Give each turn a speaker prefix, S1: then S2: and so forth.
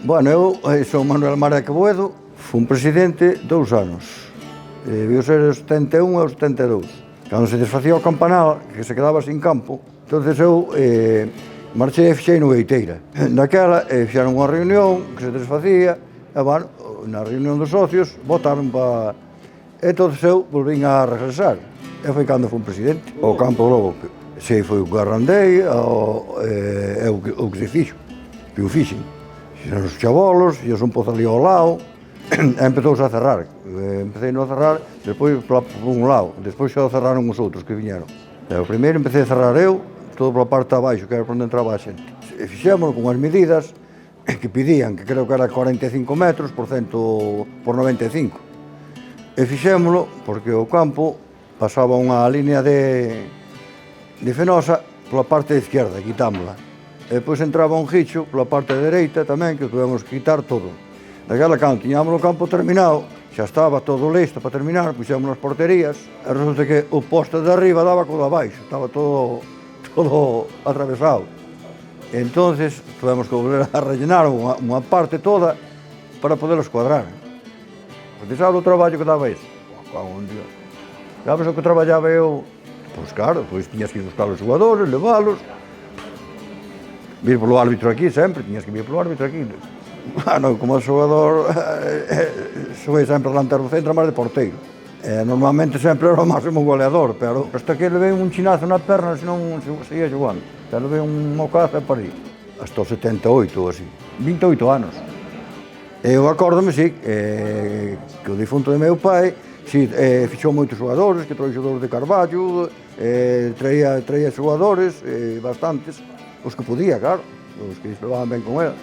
S1: Bueno, eu son Manuel Mareque Boedo, fun presidente 2 anos. Viu ser os 71 e os 72. Cando se desfacía o campanal, que se quedaba sin campo, entonces eu marchei e fixei no Beiteira. Naquela fixeron unha reunión que se desfacía, e, bueno, na reunión dos socios, votaron para... Entón eu volvín a regresar, e foi cando fui presidente. O campo logo, sei, foi o que arrandei, o que se fixo, que o fixen. Fixeron os chabolos, e un pozo ali ao lado, e empezouse a cerrar. Empecei a cerrar, despois por un lado, despois xa cerraron os outros que viñeron. O primeiro empecé a cerrar eu, todo pola parte de abaixo, que era por onde entraba a xente. E fixémoslo con as medidas que pedían, que creo que era 45 metros por 95. E fixémoslo porque o campo pasaba unha línea de fenosa pola parte de izquierda, quitámola. E depois entraba un guicho pola parte dereita tamén, que o tuvemos que quitar todo. Daquela, cando tiñamos o campo terminado, xa estaba todo listo para terminar, puxemos as porterías, e resulta que o poste de arriba daba co de abaixo, estaba todo atravesado. E entonces tuvemos que volver a rellenar unha parte toda para poder escuadrar. Porque sabe o traballo que daba iso? Sabes o que traballaba eu? Pois claro, pois tiñas que ir buscar os xogadores, leválos, vir polo árbitro aquí sempre, tiñas que vir polo árbitro aquí. Bueno, como xogador, xoguei sempre delante do centro, máis de porteiro. Normalmente sempre era o máximo goleador, pero hasta que levei un chinazo na perna, senón seguía xogando. Levei un mocazo e parei. Hasta os 78 ou así, 28 anos. Eu acórdome, sí, que o difunto de meu pai, sí, fixou moitos xogadores, que trouxe xogadores de Carballo, traía xogadores, bastantes, os que podía, claro, os que levaban ben con ele.